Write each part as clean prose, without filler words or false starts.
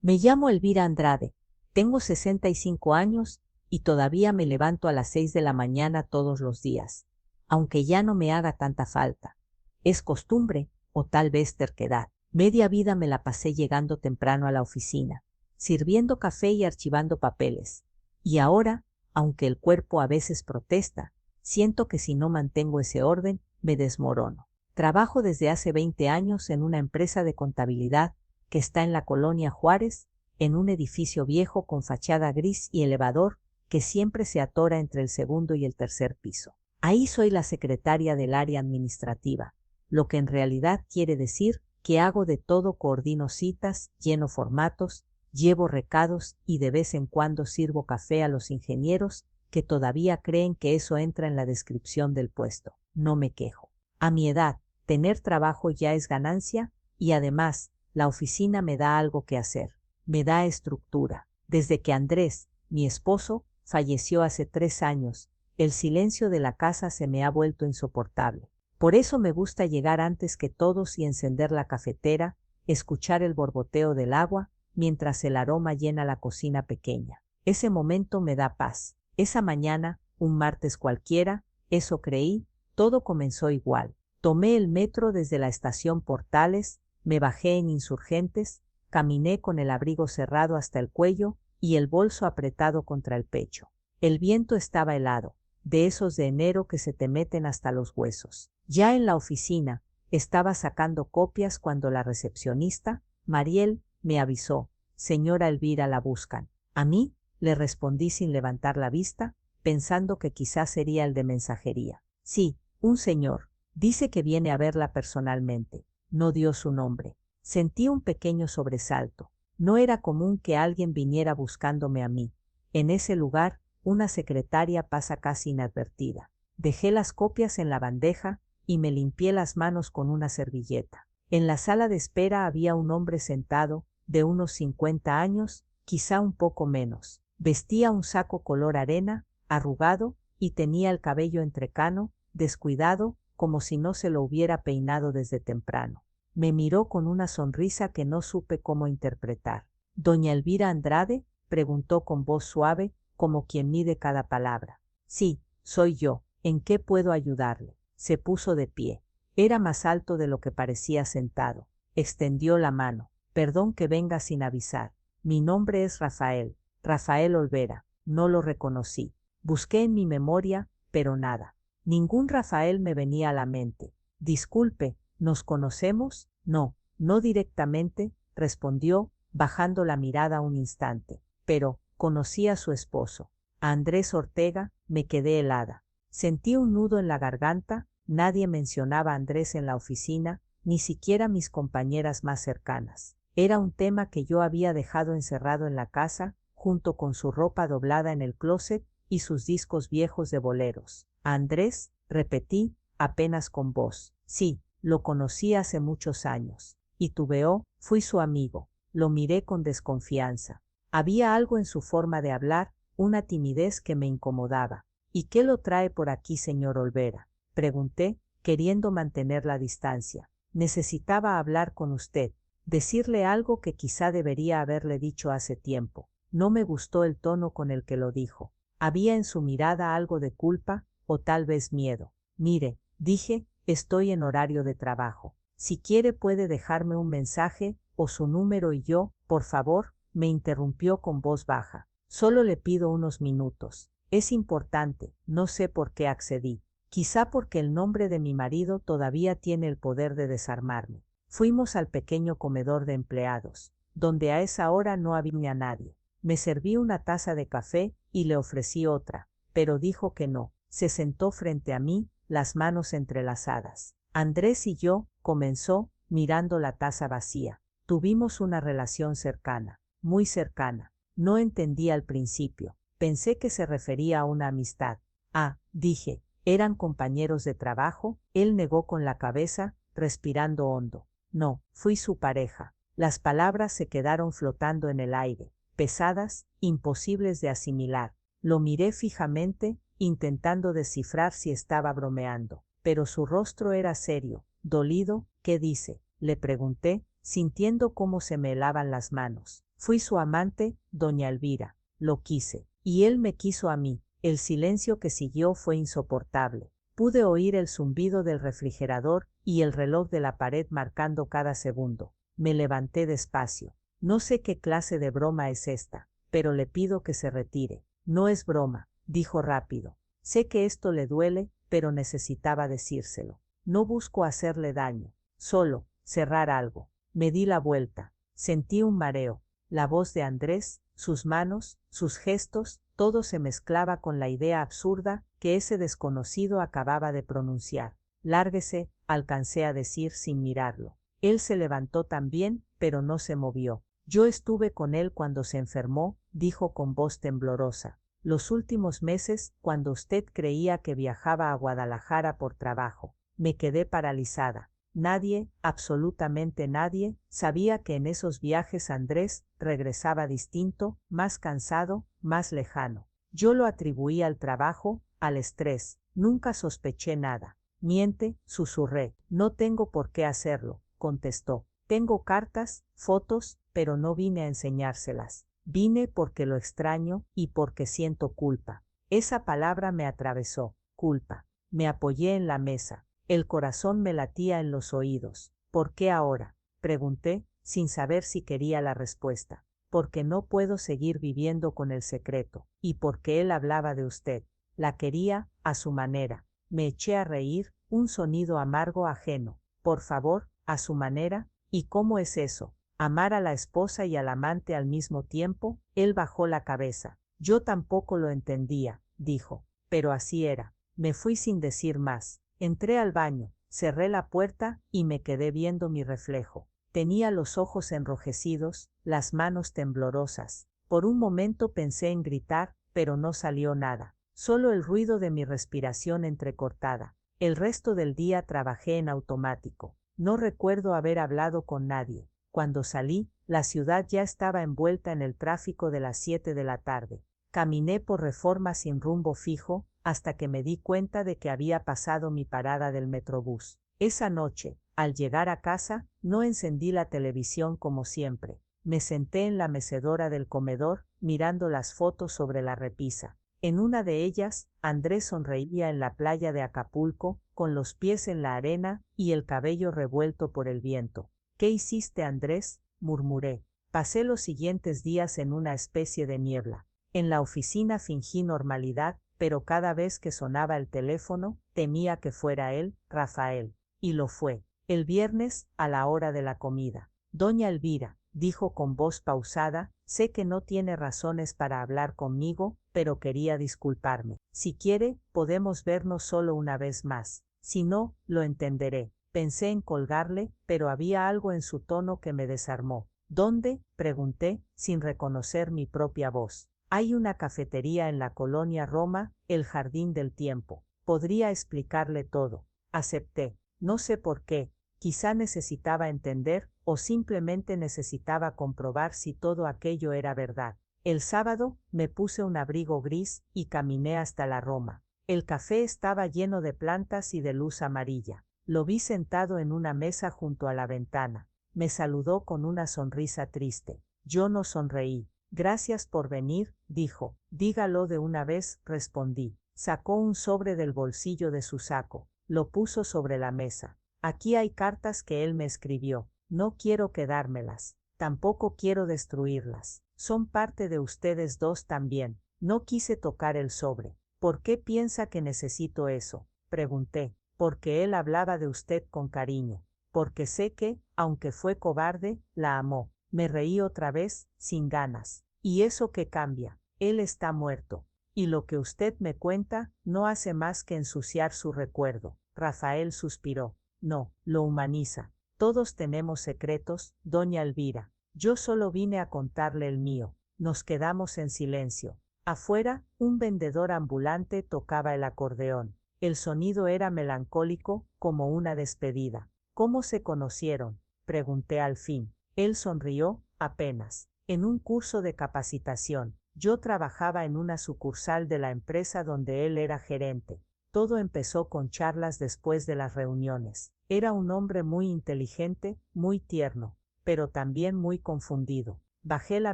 Me llamo Elvira Andrade, tengo 65 años y todavía me levanto a las 6 de la mañana todos los días, aunque ya no me haga tanta falta. Es costumbre o tal vez terquedad. Media vida me la pasé llegando temprano a la oficina, sirviendo café y archivando papeles. Y ahora, aunque el cuerpo a veces protesta, siento que si no mantengo ese orden, me desmorono. Trabajo desde hace 20 años en una empresa de contabilidad que está en la Colonia Juárez, en un edificio viejo con fachada gris y elevador que siempre se atora entre el segundo y el tercer piso. Ahí soy la secretaria del área administrativa, lo que en realidad quiere decir que hago de todo: coordino citas, lleno formatos, llevo recados y de vez en cuando sirvo café a los ingenieros que todavía creen que eso entra en la descripción del puesto. No me quejo. A mi edad, tener trabajo ya es ganancia y además, la oficina me da algo que hacer, me da estructura. Desde que Andrés, mi esposo, falleció hace 3 años, el silencio de la casa se me ha vuelto insoportable. Por eso me gusta llegar antes que todos y encender la cafetera, escuchar el borboteo del agua, mientras el aroma llena la cocina pequeña. Ese momento me da paz. Esa mañana, un martes cualquiera, eso creí, todo comenzó igual. Tomé el metro desde la estación Portales, me bajé en Insurgentes, caminé con el abrigo cerrado hasta el cuello y el bolso apretado contra el pecho. El viento estaba helado, de esos de enero que se te meten hasta los huesos. Ya en la oficina, estaba sacando copias cuando la recepcionista, Mariel, me avisó: «Señora Elvira, la buscan». «¿A mí?», le respondí sin levantar la vista, pensando que quizás sería el de mensajería. «Sí, un señor. Dice que viene a verla personalmente». No dio su nombre. Sentí un pequeño sobresalto. No era común que alguien viniera buscándome a mí. En ese lugar, una secretaria pasa casi inadvertida. Dejé las copias en la bandeja y me limpié las manos con una servilleta. En la sala de espera había un hombre sentado, de unos 50 años, quizá un poco menos. Vestía un saco color arena, arrugado, y tenía el cabello entrecano, descuidado, como si no se lo hubiera peinado desde temprano. Me miró con una sonrisa que no supe cómo interpretar. «¿Doña Elvira Andrade?», preguntó con voz suave, como quien mide cada palabra. «Sí, soy yo. ¿En qué puedo ayudarle?». Se puso de pie. Era más alto de lo que parecía sentado. Extendió la mano. «Perdón que venga sin avisar. Mi nombre es Rafael. Rafael Olvera». No lo reconocí. Busqué en mi memoria, pero nada. Ningún Rafael me venía a la mente. «Disculpe, ¿nos conocemos?». «No, no directamente», respondió, bajando la mirada un instante. «Pero conocí a su esposo, a Andrés Ortega». Me quedé helada. Sentí un nudo en la garganta. Nadie mencionaba a Andrés en la oficina, ni siquiera mis compañeras más cercanas. Era un tema que yo había dejado encerrado en la casa, junto con su ropa doblada en el closet y sus discos viejos de boleros. «¿A Andrés?», repetí, apenas con voz. «Sí, lo conocí hace muchos años». Titubeó. «Fui su amigo». Lo miré con desconfianza. Había algo en su forma de hablar, una timidez que me incomodaba. «¿Y qué lo trae por aquí, señor Olvera?», pregunté, queriendo mantener la distancia. «Necesitaba hablar con usted, decirle algo que quizá debería haberle dicho hace tiempo». No me gustó el tono con el que lo dijo. Había en su mirada algo de culpa, o tal vez miedo. «Mire», dije, «estoy en horario de trabajo. Si quiere puede dejarme un mensaje o su número y yo, por favor», me interrumpió con voz baja. «Solo le pido unos minutos. Es importante». No sé por qué accedí. Quizá porque el nombre de mi marido todavía tiene el poder de desarmarme. Fuimos al pequeño comedor de empleados, donde a esa hora no había nadie. Me serví una taza de café y le ofrecí otra, pero dijo que no. Se sentó frente a mí, las manos entrelazadas. «Andrés y yo», comenzó, mirando la taza vacía. «Tuvimos una relación cercana, muy cercana». No entendí al principio. Pensé que se refería a una amistad. «Ah», dije, «¿eran compañeros de trabajo?». Él negó con la cabeza, respirando hondo. «No, fui su pareja». Las palabras se quedaron flotando en el aire, pesadas, imposibles de asimilar. Lo miré fijamente, intentando descifrar si estaba bromeando, pero su rostro era serio, dolido. «¿Qué dice?», le pregunté, sintiendo cómo se me helaban las manos. Fui su amante, doña Elvira. Lo quise. Y él me quiso a mí. El silencio que siguió fue insoportable. Pude oír el zumbido del refrigerador y el reloj de la pared marcando cada segundo. Me levanté despacio. No sé qué clase de broma es esta, pero le pido que se retire. No es broma, dijo rápido. Sé que esto le duele, pero necesitaba decírselo. No busco hacerle daño, solo cerrar algo. Me di la vuelta. Sentí un mareo. La voz de Andrés, sus manos, sus gestos, todo se mezclaba con la idea absurda que ese desconocido acababa de pronunciar. Lárguese, alcancé a decir sin mirarlo. Él se levantó también, pero no se movió. Yo estuve con él cuando se enfermó, dijo con voz temblorosa. Los últimos meses, cuando usted creía que viajaba a Guadalajara por trabajo. Me quedé paralizada. Nadie, absolutamente nadie, sabía que en esos viajes Andrés regresaba distinto, más cansado, más lejano. Yo lo atribuí al trabajo, al estrés. Nunca sospeché nada. Miente, susurré. No tengo por qué hacerlo, contestó. Tengo cartas, fotos, pero no vine a enseñárselas. Vine porque lo extraño y porque siento culpa. Esa palabra me atravesó. Culpa. Me apoyé en la mesa. El corazón me latía en los oídos. ¿Por qué ahora? Pregunté, sin saber si quería la respuesta. Porque no puedo seguir viviendo con el secreto. Y porque él hablaba de usted. La quería, a su manera. Me eché a reír, un sonido amargo ajeno. Por favor, a su manera. ¿Y cómo es eso? Amar a la esposa y al amante al mismo tiempo. Él bajó la cabeza. Yo tampoco lo entendía, dijo. Pero así era. Me fui sin decir más. Entré al baño, cerré la puerta y me quedé viendo mi reflejo. Tenía los ojos enrojecidos, las manos temblorosas. Por un momento pensé en gritar, pero no salió nada. Solo el ruido de mi respiración entrecortada. El resto del día trabajé en automático. No recuerdo haber hablado con nadie. Cuando salí, la ciudad ya estaba envuelta en el tráfico de las 7 de la tarde. Caminé por Reforma sin rumbo fijo, hasta que me di cuenta de que había pasado mi parada del Metrobús. Esa noche, al llegar a casa, no encendí la televisión como siempre. Me senté en la mecedora del comedor, mirando las fotos sobre la repisa. En una de ellas, Andrés sonreía en la playa de Acapulco, con los pies en la arena y el cabello revuelto por el viento. ¿Qué hiciste, Andrés?, murmuré. Pasé los siguientes días en una especie de niebla. En la oficina fingí normalidad, pero cada vez que sonaba el teléfono, temía que fuera él, Rafael. Y lo fue. El viernes, a la hora de la comida. Doña Elvira, dijo con voz pausada, sé que no tiene razones para hablar conmigo, pero quería disculparme. Si quiere, podemos vernos solo una vez más. Si no, lo entenderé. Pensé en colgarle, pero había algo en su tono que me desarmó. ¿Dónde?, pregunté, sin reconocer mi propia voz. Hay una cafetería en la colonia Roma, el Jardín del Tiempo. Podría explicarle todo. Acepté. No sé por qué. Quizá necesitaba entender, o simplemente necesitaba comprobar si todo aquello era verdad. El sábado, me puse un abrigo gris y caminé hasta la Roma. El café estaba lleno de plantas y de luz amarilla. Lo vi sentado en una mesa junto a la ventana. Me saludó con una sonrisa triste. Yo no sonreí. Gracias por venir, dijo. Dígalo de una vez, respondí. Sacó un sobre del bolsillo de su saco. Lo puso sobre la mesa. Aquí hay cartas que él me escribió. No quiero quedármelas. Tampoco quiero destruirlas. Son parte de ustedes dos también. No quise tocar el sobre. ¿Por qué piensa que necesito eso?, pregunté. Porque él hablaba de usted con cariño. Porque sé que, aunque fue cobarde, la amó. Me reí otra vez, sin ganas. ¿Y eso qué cambia? Él está muerto. Y lo que usted me cuenta no hace más que ensuciar su recuerdo. Rafael suspiró. No, lo humaniza. Todos tenemos secretos, doña Elvira. Yo solo vine a contarle el mío. Nos quedamos en silencio. Afuera, un vendedor ambulante tocaba el acordeón. El sonido era melancólico, como una despedida. ¿Cómo se conocieron?, pregunté al fin. Él sonrió, apenas. En un curso de capacitación. Yo trabajaba en una sucursal de la empresa donde él era gerente. Todo empezó con charlas después de las reuniones. Era un hombre muy inteligente, muy tierno, pero también muy confundido. Bajé la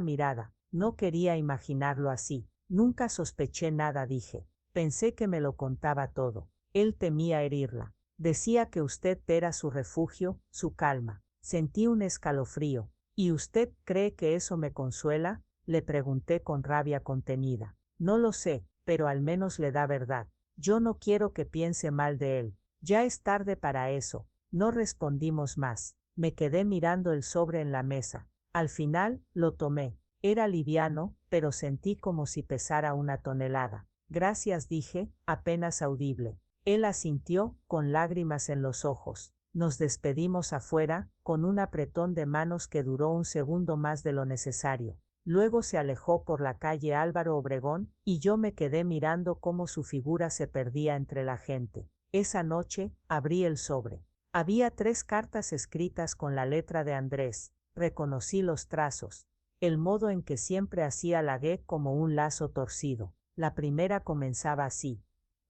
mirada. No quería imaginarlo así. Nunca sospeché nada, dije. Pensé que me lo contaba todo. Él temía herirla. Decía que usted era su refugio, su calma. Sentí un escalofrío. ¿Y usted cree que eso me consuela? Le pregunté con rabia contenida. No lo sé, pero al menos le da verdad. Yo no quiero que piense mal de él. Ya es tarde para eso. No respondimos más. Me quedé mirando el sobre en la mesa. Al final, lo tomé. Era liviano, pero sentí como si pesara una tonelada. Gracias, dije, apenas audible. Él asintió, con lágrimas en los ojos. Nos despedimos afuera, con un apretón de manos que duró un segundo más de lo necesario. Luego se alejó por la calle Álvaro Obregón, y yo me quedé mirando cómo su figura se perdía entre la gente. Esa noche, abrí el sobre. Había 3 cartas escritas con la letra de Andrés. Reconocí los trazos, el modo en que siempre hacía la G como un lazo torcido. La primera comenzaba así.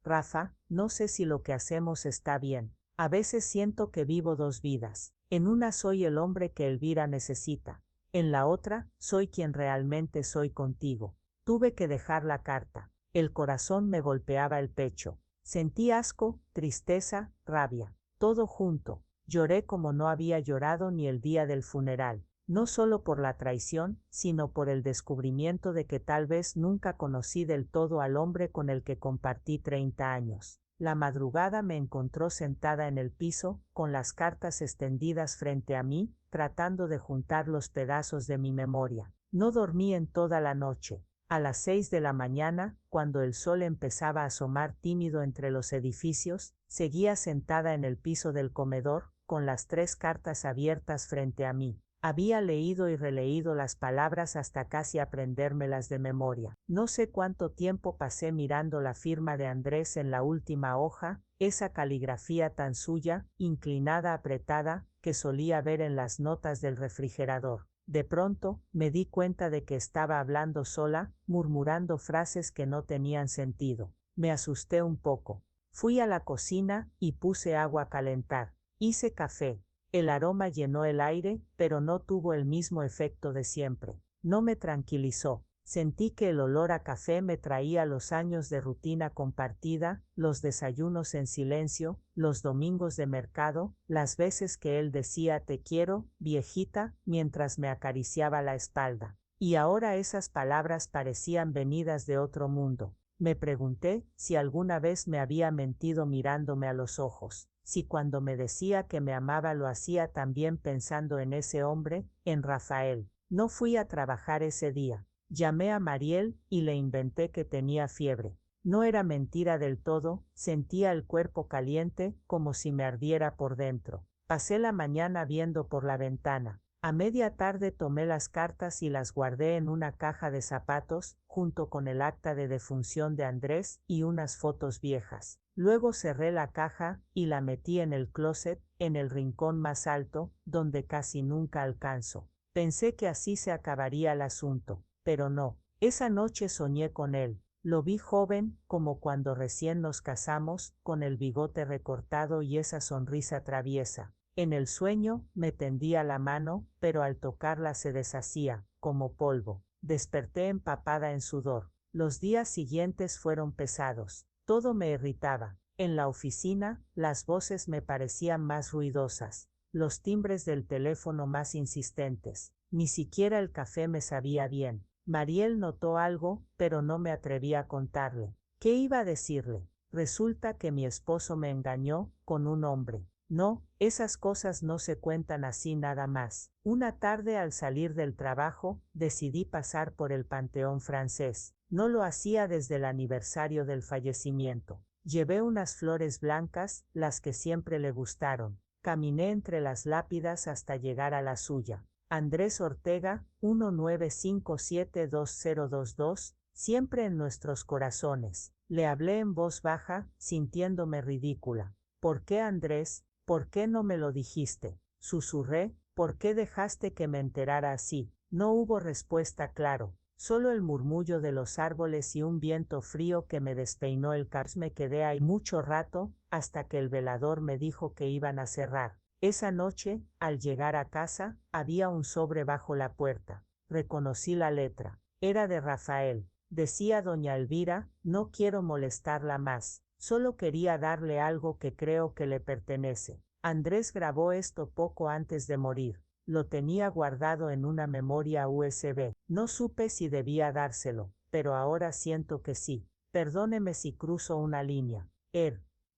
Rafa, no sé si lo que hacemos está bien. A veces siento que vivo 2 vidas. En una soy el hombre que Elvira necesita. En la otra, soy quien realmente soy contigo. Tuve que dejar la carta. El corazón me golpeaba el pecho. Sentí asco, tristeza, rabia. Todo junto. Lloré como no había llorado ni el día del funeral. No solo por la traición, sino por el descubrimiento de que tal vez nunca conocí del todo al hombre con el que compartí 30 años. La madrugada me encontró sentada en el piso, con las cartas extendidas frente a mí, tratando de juntar los pedazos de mi memoria. No dormí en toda la noche. A las 6 de la mañana, cuando el sol empezaba a asomar tímido entre los edificios, seguía sentada en el piso del comedor, con las 3 cartas abiertas frente a mí. Había leído y releído las palabras hasta casi aprendérmelas de memoria. No sé cuánto tiempo pasé mirando la firma de Andrés en la última hoja, esa caligrafía tan suya, inclinada, apretada, que solía ver en las notas del refrigerador. De pronto, me di cuenta de que estaba hablando sola, murmurando frases que no tenían sentido. Me asusté un poco. Fui a la cocina y puse agua a calentar. Hice café. El aroma llenó el aire, pero no tuvo el mismo efecto de siempre. No me tranquilizó. Sentí que el olor a café me traía los años de rutina compartida, los desayunos en silencio, los domingos de mercado, las veces que él decía te quiero, viejita, mientras me acariciaba la espalda. Y ahora esas palabras parecían venidas de otro mundo. Me pregunté si alguna vez me había mentido mirándome a los ojos. Si cuando me decía que me amaba lo hacía también pensando en ese hombre, en Rafael. No fui a trabajar ese día. Llamé a Mariel y le inventé que tenía fiebre. No era mentira del todo, sentía el cuerpo caliente, como si me ardiera por dentro. Pasé la mañana viendo por la ventana. A media tarde tomé las cartas y las guardé en una caja de zapatos, junto con el acta de defunción de Andrés y unas fotos viejas. Luego cerré la caja y la metí en el closet, en el rincón más alto, donde casi nunca alcanzo. Pensé que así se acabaría el asunto, pero no. Esa noche soñé con él. Lo vi joven, como cuando recién nos casamos, con el bigote recortado y esa sonrisa traviesa. En el sueño, me tendía la mano, pero al tocarla se deshacía, como polvo. Desperté empapada en sudor. Los días siguientes fueron pesados. Todo me irritaba. En la oficina, las voces me parecían más ruidosas, los timbres del teléfono más insistentes. Ni siquiera el café me sabía bien. Mariel notó algo, pero no me atreví a contarle. ¿Qué iba a decirle? Resulta que mi esposo me engañó con un hombre. No, esas cosas no se cuentan así nada más. Una tarde al salir del trabajo, decidí pasar por el Panteón francés. No lo hacía desde el aniversario del fallecimiento. Llevé unas flores blancas, las que siempre le gustaron. Caminé entre las lápidas hasta llegar a la suya. Andrés Ortega, 19572022, siempre en nuestros corazones. Le hablé en voz baja, sintiéndome ridícula. ¿Por qué, Andrés? ¿Por qué no me lo dijiste? Susurré. ¿Por qué dejaste que me enterara así? No hubo respuesta, claro. Solo el murmullo de los árboles y un viento frío que me despeinó el cabello. Me quedé ahí mucho rato, hasta que el velador me dijo que iban a cerrar. Esa noche, al llegar a casa, había un sobre bajo la puerta. Reconocí la letra. Era de Rafael. Decía doña Elvira, no quiero molestarla más. Solo quería darle algo que creo que le pertenece. Andrés grabó esto poco antes de morir. Lo tenía guardado en una memoria USB. No supe si debía dárselo, pero ahora siento que sí. Perdóneme si cruzo una línea.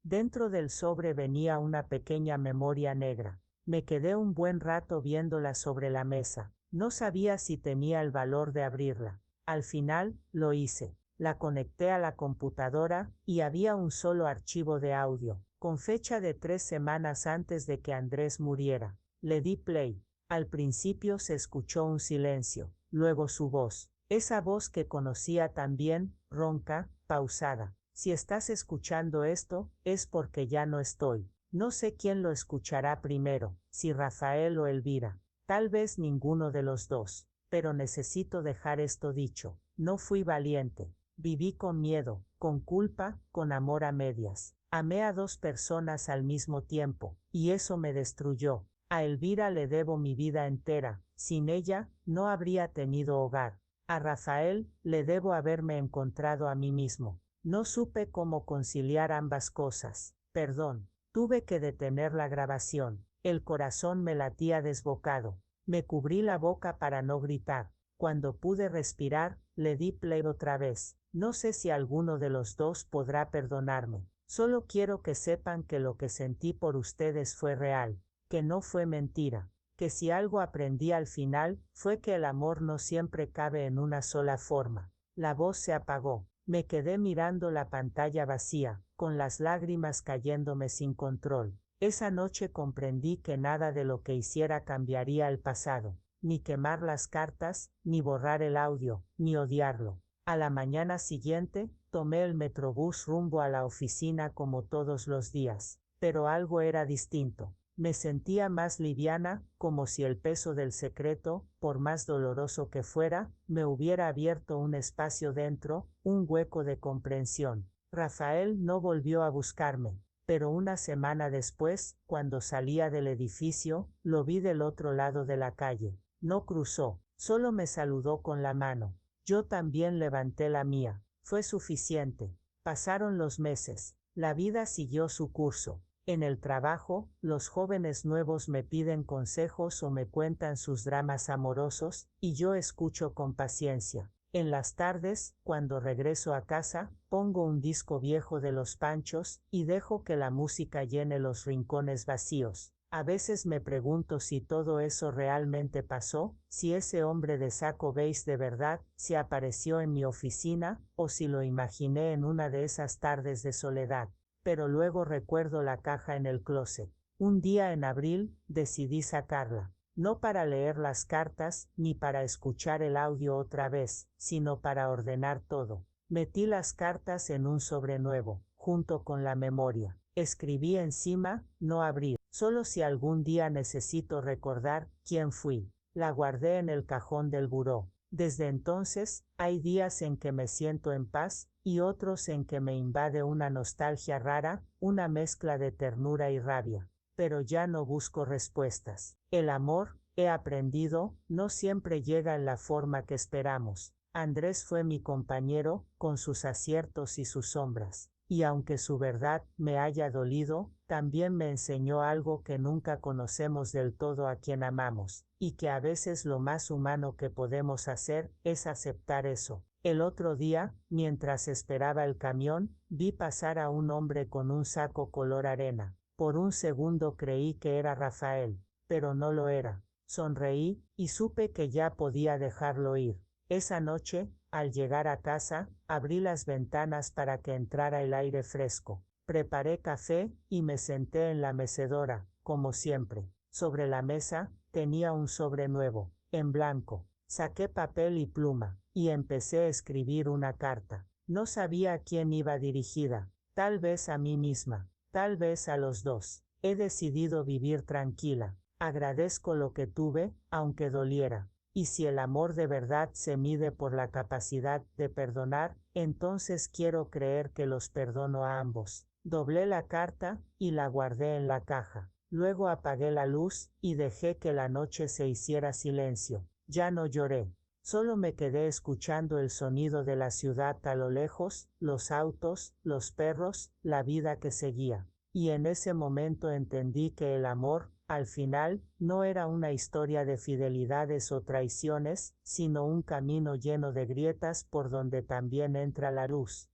Dentro del sobre venía una pequeña memoria negra. Me quedé un buen rato viéndola sobre la mesa. No sabía si tenía el valor de abrirla. Al final, lo hice. La conecté a la computadora y había un solo archivo de audio, con fecha de 3 semanas antes de que Andrés muriera. Le di play. Al principio se escuchó un silencio, luego su voz. Esa voz que conocía también, ronca, pausada. Si estás escuchando esto, es porque ya no estoy. No sé quién lo escuchará primero, si Rafael o Elvira. Tal vez ninguno de los dos. Pero necesito dejar esto dicho. No fui valiente. Viví con miedo, con culpa, con amor a medias. Amé a 2 personas al mismo tiempo, y eso me destruyó. A Elvira le debo mi vida entera. Sin ella, no habría tenido hogar. A Rafael, le debo haberme encontrado a mí mismo. No supe cómo conciliar ambas cosas. Perdón. Tuve que detener la grabación. El corazón me latía desbocado. Me cubrí la boca para no gritar. Cuando pude respirar, le di play otra vez. No sé si alguno de los dos podrá perdonarme. Solo quiero que sepan que lo que sentí por ustedes fue real, que no fue mentira, que si algo aprendí al final, fue que el amor no siempre cabe en una sola forma. La voz se apagó. Me quedé mirando la pantalla vacía, con las lágrimas cayéndome sin control. Esa noche comprendí que nada de lo que hiciera cambiaría el pasado, ni quemar las cartas, ni borrar el audio, ni odiarlo. A la mañana siguiente, tomé el metrobús rumbo a la oficina como todos los días, pero algo era distinto. Me sentía más liviana, como si el peso del secreto, por más doloroso que fuera, me hubiera abierto un espacio dentro, un hueco de comprensión. Rafael no volvió a buscarme, pero una semana después, cuando salía del edificio, lo vi del otro lado de la calle. No cruzó, solo me saludó con la mano. Yo también levanté la mía. Fue suficiente. Pasaron los meses. La vida siguió su curso. En el trabajo, los jóvenes nuevos me piden consejos o me cuentan sus dramas amorosos, y yo escucho con paciencia. En las tardes, cuando regreso a casa, pongo un disco viejo de Los Panchos, y dejo que la música llene los rincones vacíos. A veces me pregunto si todo eso realmente pasó, si ese hombre de saco beige de verdad se apareció en mi oficina, o si lo imaginé en una de esas tardes de soledad. Pero luego recuerdo la caja en el closet. Un día en abril, decidí sacarla. No para leer las cartas, ni para escuchar el audio otra vez, sino para ordenar todo. Metí las cartas en un sobre nuevo, junto con la memoria. Escribí encima, no abrir, solo si algún día necesito recordar quién fui. La guardé en el cajón del buró. Desde entonces, hay días en que me siento en paz, y otros en que me invade una nostalgia rara, una mezcla de ternura y rabia. Pero ya no busco respuestas. El amor, he aprendido, no siempre llega en la forma que esperamos. Andrés fue mi compañero, con sus aciertos y sus sombras. Y aunque su verdad me haya dolido, también me enseñó algo que nunca conocemos del todo a quien amamos, y que a veces lo más humano que podemos hacer es aceptar eso. El otro día, mientras esperaba el camión, vi pasar a un hombre con un saco color arena. Por un segundo creí que era Rafael, pero no lo era. Sonreí, y supe que ya podía dejarlo ir. Esa noche, al llegar a casa, abrí las ventanas para que entrara el aire fresco. Preparé café, y me senté en la mecedora, como siempre. Sobre la mesa, tenía un sobre nuevo, en blanco. Saqué papel y pluma, y empecé a escribir una carta. No sabía a quién iba dirigida, tal vez a mí misma, tal vez a los dos. He decidido vivir tranquila. Agradezco lo que tuve, aunque doliera. Y si el amor de verdad se mide por la capacidad de perdonar, entonces quiero creer que los perdono a ambos. Doblé la carta, y la guardé en la caja. Luego apagué la luz, y dejé que la noche se hiciera silencio. Ya no lloré. Solo me quedé escuchando el sonido de la ciudad a lo lejos, los autos, los perros, la vida que seguía. Y en ese momento entendí que el amor, al final, no era una historia de fidelidades o traiciones, sino un camino lleno de grietas por donde también entra la luz.